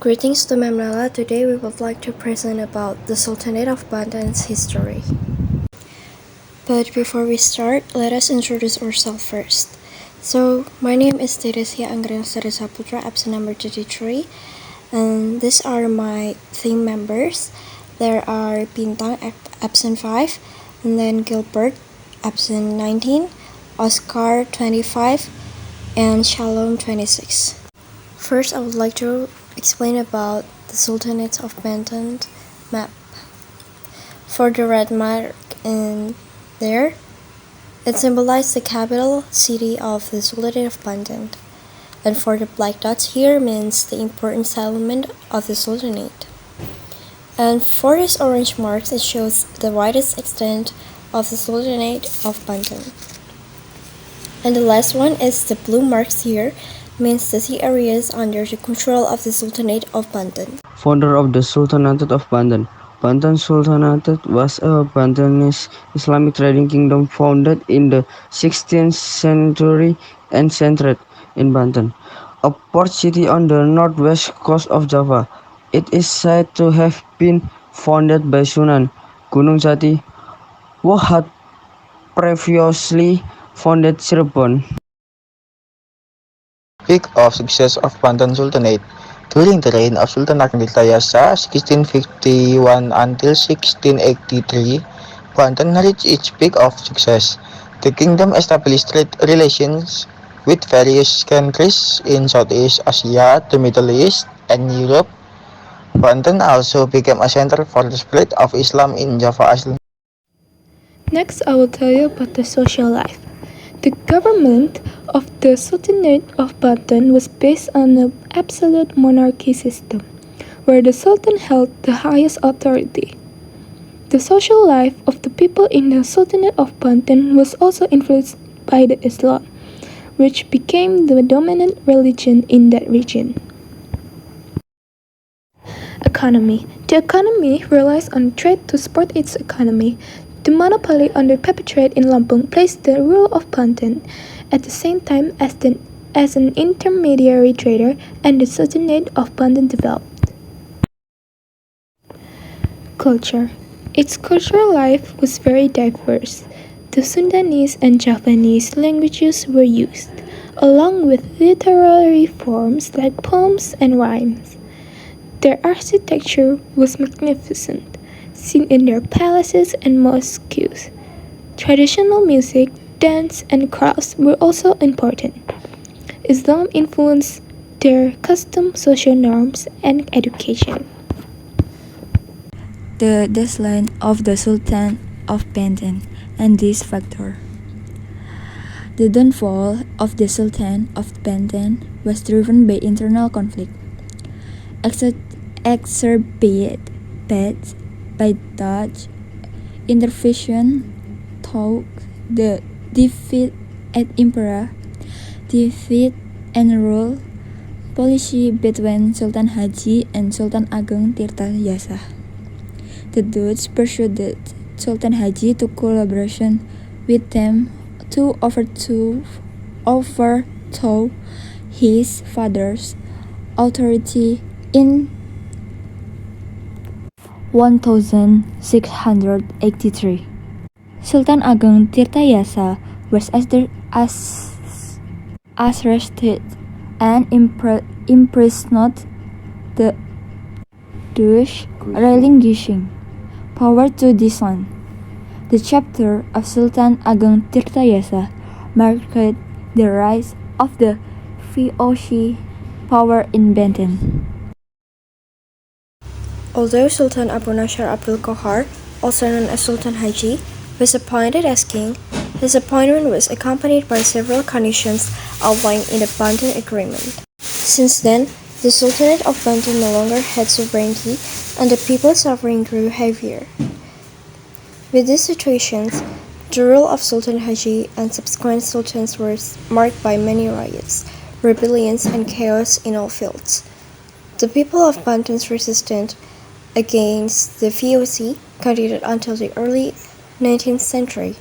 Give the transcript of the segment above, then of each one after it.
Greetings to Memnala. Today we would like to present about the Sultanate of Banten's history. But before we start, let us introduce ourselves first. So, my name is Teresia Anggrena Saputra, absent number 33, and these are my team members. There are Bintang, absent 5, and then Gilbert, absent 19, Oscar, 25, and Shalom, 26. First, I would like to explain about the Sultanate of Banten map. For the red mark in there, it symbolizes the capital city of the Sultanate of Banten. And for the black dots here means the important settlement of the Sultanate. And for this orange marks, it shows the widest extent of the Sultanate of Banten. And the last one is the blue marks here, means the sea areas under the control of the Sultanate of Banten. Founder of the Sultanate of Banten. Banten Sultanate was a Bantenese Islamic trading kingdom founded in the 16th century and centered in Banten, a port city on the northwest coast of Java. It is said to have been founded by Sunan Gunung Jati, who had previously founded Cirebon. Peak of success of Banten Sultanate. During the reign of Sultan Ageng Tirtayasa 1651 until 1683, Banten reached its peak of success. The kingdom established trade relations with various countries in Southeast Asia, the Middle East, and Europe. Banten also became a center for the spread of Islam in Java Island. Next, I will tell you about the social life. The government of the Sultanate of Banten was based on an absolute monarchy system, where the Sultan held the highest authority. The social life of the people in the Sultanate of Banten was also influenced by the Islam, which became the dominant religion in that region. Economy. The economy relies on trade to support its economy. The monopoly on the paper trade in Lampung placed the ruler of Banten at the same time as an intermediary trader, and the Sultanate of Banten developed. Culture. Its cultural life was very diverse. The Sundanese and Javanese languages were used, along with literary forms like poems and rhymes. Their architecture was magnificent, seen in their palaces and mosques. Traditional music, dance, and crafts were also important. Islam influenced their custom, social norms, and education. The decline of the Sultan of Banten and this factor. The downfall of the Sultan of Banten was driven by internal conflict, exacerbated by Dutch intervention through the defeat at Impera, defeat and rule policy between Sultan Haji and Sultan Ageng Tirtayasa. The Dutch persuaded Sultan Haji to collaboration with them to overthrow his father's authority in 1683. Sultan Ageng Tirtayasa was arrested and imprisoned. The Dutch relinquishing power to the son. The chapter of Sultan Ageng Tirtayasa marked the rise of the VOC power in Banten. Although Sultan Abu Nashar Abdul Qahar, also known as Sultan Haji, was appointed as king, his appointment was accompanied by several conditions outlined in the Banten Agreement. Since then, the Sultanate of Banten no longer had sovereignty, and the people's suffering grew heavier. With these situations, the rule of Sultan Haji and subsequent sultans was marked by many riots, rebellions, and chaos in all fields. The people of Banten's resistance against the VOC continued until the early 19th century.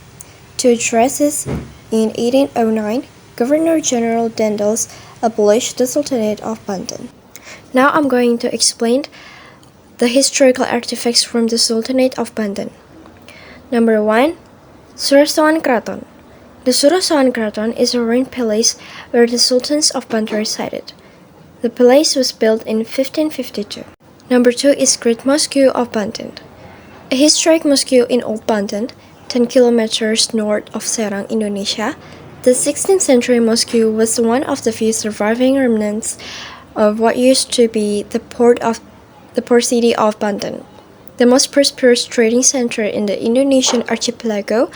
To address this, in 1809, Governor-General Daendels abolished the Sultanate of Banten. Now I'm going to explain the historical artifacts from the Sultanate of Banten. Number 1. Surasawan Kraton. The Surasawan Kraton is a ruined palace where the Sultans of Banten resided. The palace was built in 1552. Number 2 is Great Mosque of Banten. A historic mosque in Old Banten, 10 kilometers north of Serang, Indonesia. The 16th century mosque was one of the few surviving remnants of what used to be the port city of Banten, the most prosperous trading center in the Indonesian archipelago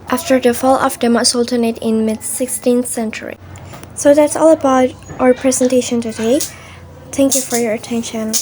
after the fall of the Demak Sultanate in mid-16th century. So that's all about our presentation today. Thank you for your attention.